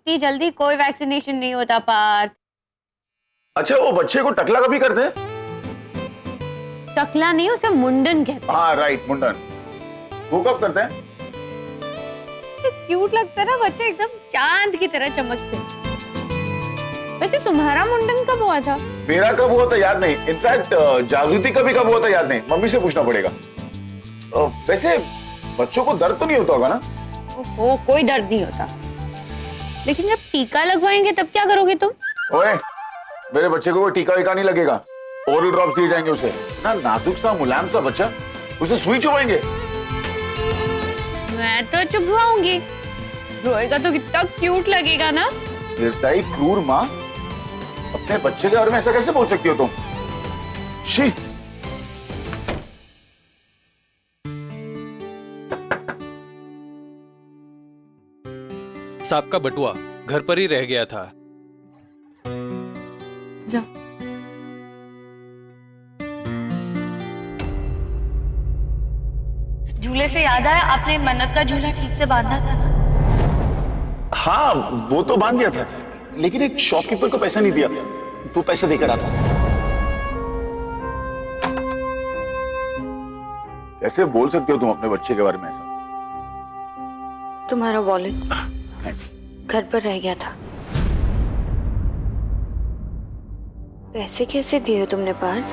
इतनी जल्दी कोई वैक्सीनेशन नहीं होता पार्थ। अच्छा, वो बच्चे को टकला कभी करते हैं? टकला नहीं, उसे मुंडन कहते हैं। हाँ राइट, मुंडन। वो कब करते हैं? क्यूट लगता है ना बच्चे, एकदम चांद की तरह चमकते हैं। वैसे तुम्हारा मुंडन कब हुआ था? मेरा कब हुआ था याद नहीं। इनफैक्ट जागृति का भी कब हुआ था याद नहीं, मम्मी से पूछना पड़ेगा। वैसे बच्चों को दर्द तो नहीं होता होगा ना? ओहो, कोई दर्द नहीं होता। लेकिन जब टीका लगवाएंगे तब क्या करोगे तुम? ओए, मेरे बच्चे को कोई टीका वीका नहीं लगेगा। ओरल ड्रॉप्स दिए जाएंगे उसे। ना नाजुक सा मुलायम सा बच्चा, उसे सुई चुभाएंगे। मैं तो चुभवाऊंगी। रोएगा तो कितना क्यूट लगेगा ना। निर्दयी क्रूर माँ, अपने बच्चे के बारे में ऐसा कैसे बोल सकती हो तुम? शी। साहब का बटुआ घर पर ही रह गया था। झूले से याद आया, आपने मन्नत का झूला ठीक से बांधा था ना? हाँ, वो तो बांध दिया था, लेकिन एक शॉपकीपर को पैसा नहीं दिया। वो पैसा देकर आता। कैसे बोल सकते हो तुम अपने बच्चे के बारे में ऐसा? तुम्हारा वॉलेट घर पर रह गया था। पैसे कैसे दिए तुमने पार्थ?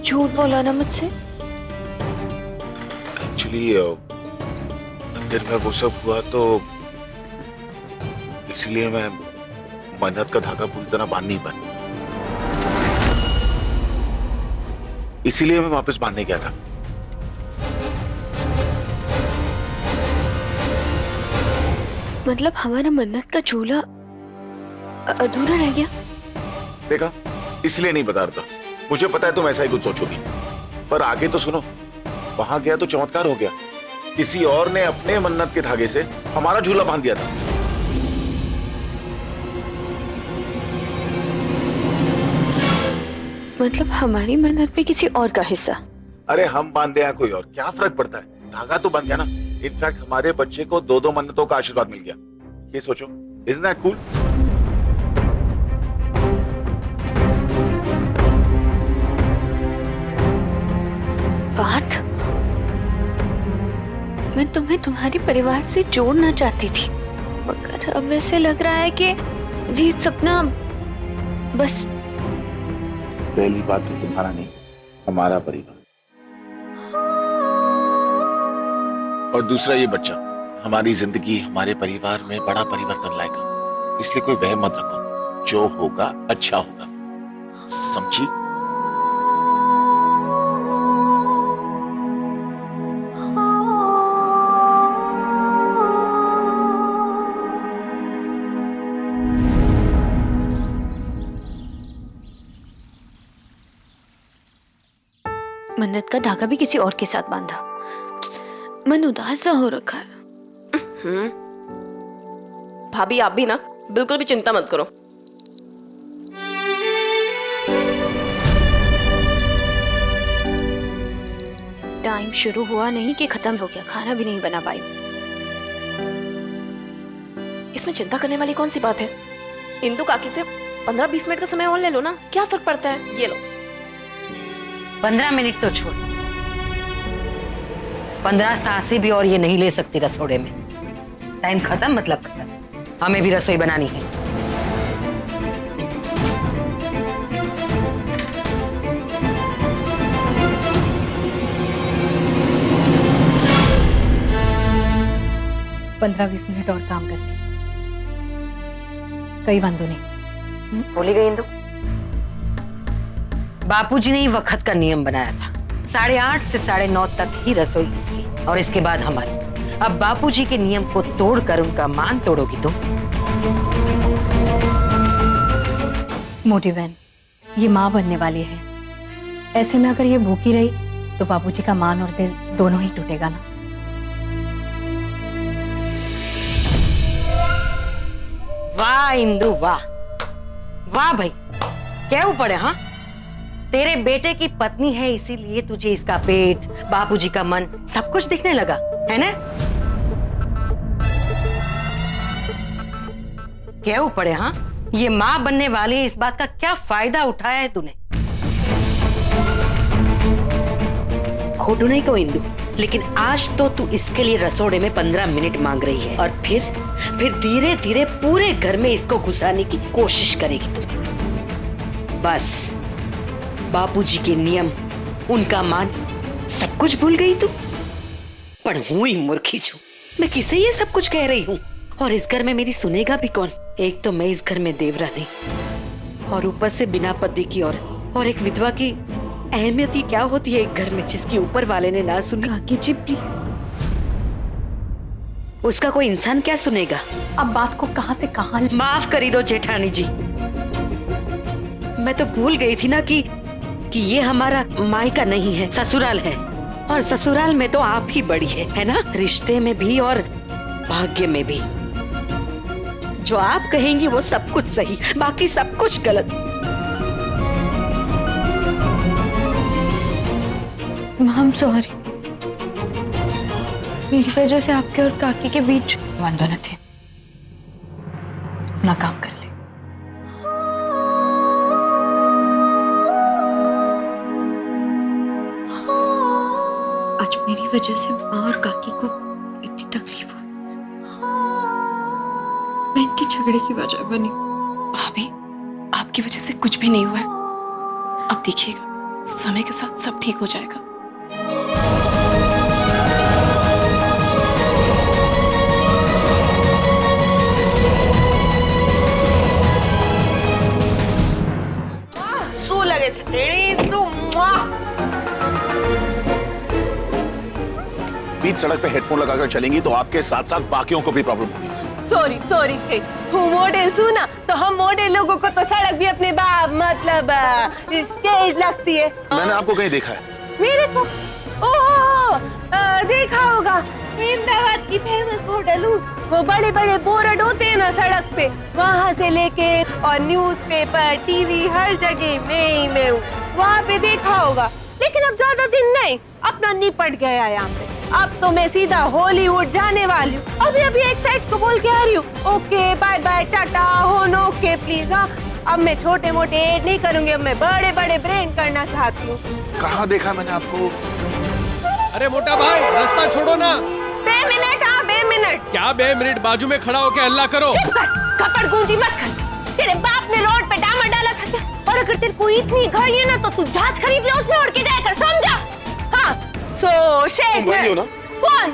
झूठ बोला ना मुझसे। एक्चुअली मंदिर में वो सब हुआ तो इसलिए मैं मन्नत का धागा पूरी तरह बांध नहीं पाया, इसीलिए मैं वापस बांधने गया था। मतलब हमारा मन्नत का झूला अधूरा रह गया? देखा, इसलिए नहीं बता रहा था। मुझे पता है तुम ऐसा ही कुछ सोचोगी, पर आगे तो सुनो। वहां गया तो चमत्कार हो गया। किसी और ने अपने मन्नत के धागे से हमारा झूला बांध दिया था। मतलब हमारी मन्नत में किसी और का हिस्सा? अरे हम बांधे या कोई और, क्या फर्क पड़ता है? धागा तो बन गया ना। इनफैक्ट हमारे बच्चे को 2-2 मन्नतों का आशीर्वाद मिल गया। ये सोचो, इज़न्ट दैट कूल? पार्थ, मैं तुम्हें तुम्हारे परिवार से जोड़ना चाहती थी, मगर अब ऐसे लग रहा है कि ये सपना बस। पहली बात तो तुम्हारा नहीं, हमारा परिवार। और दूसरा, ये बच्चा हमारी जिंदगी, हमारे परिवार में बड़ा परिवर्तन लाएगा। इसलिए कोई वहम मत रखो, जो होगा अच्छा होगा, समझी? मन्नत का धागा भी किसी और के साथ बांधा। मन उदास सा हो रखा है। भाभी, आप भी ना बिल्कुल भी चिंता मत करो। टाइम शुरू हुआ नहीं कि खत्म हो गया, खाना भी नहीं बना पाई। इसमें चिंता करने वाली कौन सी बात है? इंदु काकी से 15-20 मिनट का समय और ले लो ना, क्या फर्क पड़ता है? ये लो। 15 मिनट तो छोड़, 15 सांसें भी और ये नहीं ले सकती रसोड़े में। टाइम खत्म मतलब खत्म। हमें भी रसोई बनानी है। पंद्रह 20 मिनट और काम करते, कई वांदो नहीं। बोली गई इंदु। बापूजी ने ही वक्त का नियम बनाया था, 8:30 से 9:30 तक ही रसोई इसकी और इसके बाद हमारी। अब बापूजी के नियम को तोड़कर उनका मान तोड़ोगी तुम? मोटी बहन, ये माँ बनने वाली है। ऐसे में अगर ये भूखी रही तो बापूजी का मान और दिल दोनों ही टूटेगा ना। वाह इंदु, वाह वाह भाई, क्या ऊपर है? हाँ, तेरे बेटे की पत्नी है इसीलिए तुझे इसका पेट, बापूजी का मन सब कुछ दिखने लगा है ना? क्या पड़े? हाँ, ये माँ बनने वाली है, इस बात का क्या फायदा उठाया है तूने? खोटू नहीं को इंदु, लेकिन आज तो तू इसके लिए रसोड़े में 15 मिनट मांग रही है और फिर धीरे धीरे पूरे घर में इसको घुसाने की कोशिश करेगी तू। बस बापूजी के नियम, उनका मान, सब कुछ भूल गई तू। पर हूं ही मूर्खी छू, मैं किसे ये सब कुछ कह रही हूँ? और इस घर में मेरी सुनेगा भी कौन? एक तो मैं इस घर में देवरानी और ऊपर से बिना पति की औरत, और एक विधवा की अहमियत ही क्या होती है एक घर में जिसकी ऊपर वाले ने ना सुनी। काकी जी प्लीज। उसका कोई इंसान क्या सुनेगा? अब बात को कहां से कहां माफ करी दो जेठानी जी, मैं तो भूल गई थी ना कि ये हमारा मायका नहीं है, ससुराल है। और ससुराल में तो आप ही बड़ी है ना, रिश्ते में भी और भाग्य में भी। जो आप कहेंगी वो सब कुछ सही, बाकी सब कुछ गलत। मैम सॉरी, मेरी वजह से आपके और काकी के बीच द्वंद्व थे। अपना काम कर ले। आज मेरी वजह से माँ और काकी को इतनी तकलीफ हुई, मैं इनके झगड़े की वजह बनी। भाभी, आपकी वजह से कुछ भी नहीं हुआ है। अब देखिएगा, समय के साथ सब ठीक हो जाएगा। बीच सड़क पे हेडफोन लगाकर चलेंगी तो आपके साथ साथ बाकियों को भी प्रॉब्लम होगी। सॉरी से हूँ मॉडल सुना तो हम मॉडल लोगों को तो सड़क भी अपने मतलब स्टेज लगती है। मैंने आपको कहीं देखा है? मेरे को देखा होगा, अहमदाबाद की फेमस मॉडल हूँ। वो बड़े बड़े बोर्ड होते हैं ना सड़क पे, वहाँ से लेके और न्यूज़पेपर, टीवी, हर जगह मैं हूँ। वहाँ पे देखा होगा, लेकिन अब ज्यादा दिन नहीं, अपना निपट गया यहाँ पे। अब तो मैं सीधा हॉलीवुड जाने वाली हूँ। अभी एक साइड को बोल के आ रही हूँ, ओके बाय बाय टाटा हो नो ओके प्लीज। हाँ, अब मैं छोटे मोटे एड नहीं करूंगी, अब मैं बड़े बड़े ब्रांड करना चाहती हूँ। कहाँ देखा मैंने आपको? अरे मोटा भाई, रास्ता छोड़ो ना। 2 मिनट, हाँ 2 मिनट। क्या 2 मिनट? बाजू में खड़ा होके हल्ला करो। चुप कर, कपड़ गूंजी मत कर। तेरे बाप ने रोड पे डामर डाला था क्या? और अगर तेरे को इतनी घड़ी है ना तो तू जहाज खरीद ले, उसमें उड़ के जाया कर, समझा? हाँ, सो शेड तुम भाई हो ना? कौन?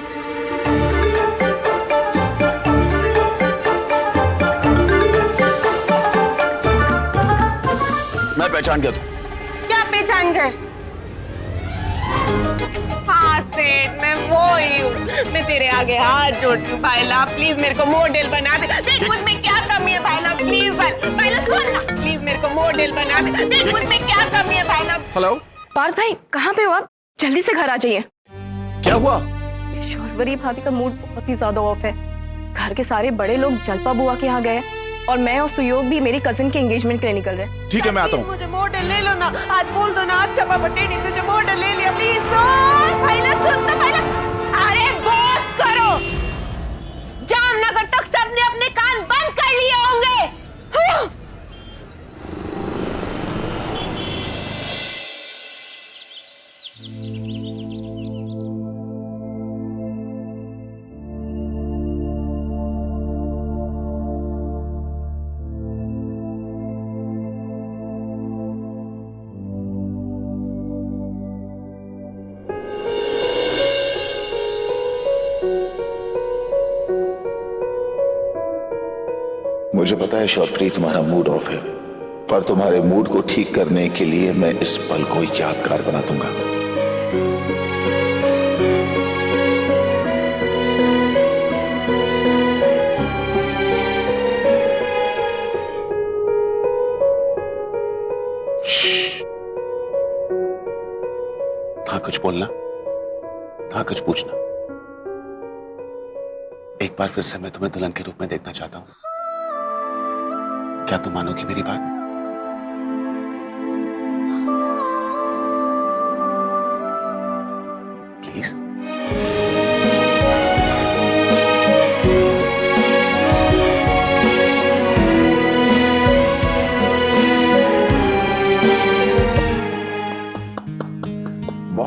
मैं पहचान गया। क्या पहचान गए? हाँ सेठ, मैं वो ही हूँ। मैं तेरे आगे हाथ जोड़ती हूँ भाईला, प्लीज मेरे को मॉडल बना दे। देख मुझ में क्या कमी है भाईला, प्लीज भाईला सुन ना, प्लीज मेरे को मॉडल बना दे। देख मुझ में क्या कमी है भाईला। हेलो पार्थ भाई, कहाँ पे हो आप? जल्दी से घर आ जाइए। क्या हुआ? शौर्वरी भाभी का मूड बहुत ही ज्यादा ऑफ है। घर के सारे बड़े लोग जलपा बुआ के यहाँ गए और मैं और सुयोग भी मेरी कजिन के एंगेजमेंट के लिए निकल रहे। ठीक है, मैं आता हूँ। मुझे मॉडल ले लो ना, आज बोल दो ना, अच्छा पापा टेडी तुझे मॉडल ले लिया, प्लीज भाईला सुन ना भाईला। अरे बॉस करो, जामनगर तक सबने अपने कान बंद कर लिए होंगे। मुझे पता है शौर्वरी, तुम्हारा मूड ऑफ है, पर तुम्हारे मूड को ठीक करने के लिए मैं इस पल को यादगार बना दूंगा। ना कुछ बोलना, ना कुछ पूछना। एक बार फिर से मैं तुम्हें दुल्हन के रूप में देखना चाहता हूं। क्या तुम मानोगी मेरी बात? प्लीज।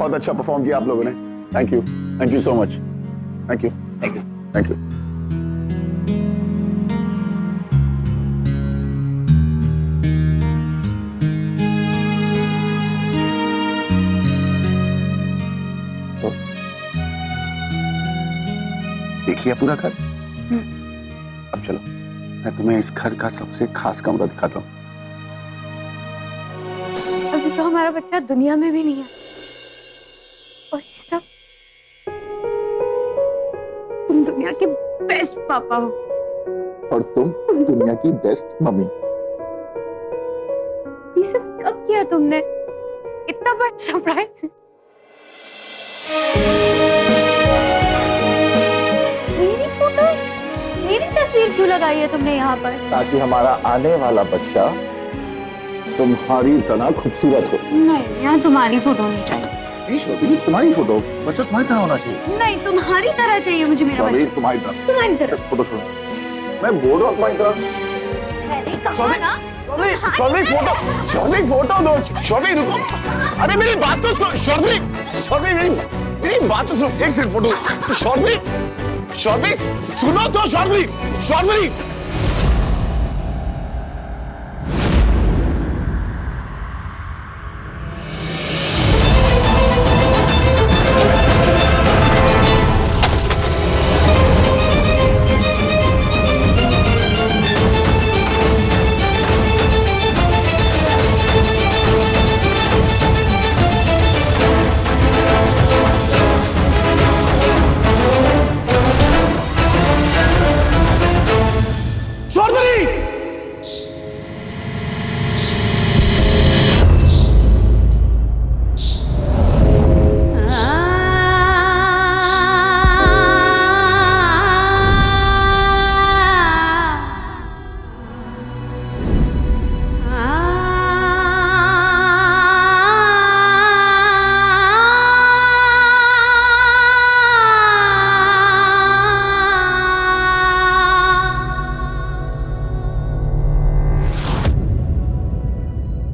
बहुत अच्छा परफॉर्म किया आप लोगों ने। Thank you so much. Thank you. तो देख लिया पूरा घर? अब चलो मैं तुम्हें इस घर का सबसे खास कमरा दिखाता हूँ। अभी तो हमारा बच्चा दुनिया में भी नहीं है और ये सब तुम दुनिया के बेस्ट पापा हो। और तुम दुनिया की बेस्ट मम्मी। ये सब कब किया तुमने? इतना बड़ा सरप्राइज। मेरी फोटो, मेरी तस्वीर क्यों लगाई है तुमने यहाँ पर? ताकि हमारा आने वाला बच्चा तुम्हारी तरह खूबसूरत हो। नहीं, यहाँ तुम्हारी फोटो नहीं चाहिए। नहीं शोभी, तुम्हारी फोटो, बच्चा तुम्हारी तरह होना चाहिए। नहीं, तुम्हारी तरह चाहिए मुझे मेरा शोभी, बच्चा। तुम्हारी तरह। तुम्हारी तरह। फोटो छोड़ो। मैं बोल रहा हूँ तुम्हारी तरह। मैंने कहा ना शोभी फोटो दो। शोभी रुको। अरे मेरी बात तो सुनो। शोभी मेरी बात तो सुनो। एक सेकंड फोटो। शोभी सुनो तो शोभी।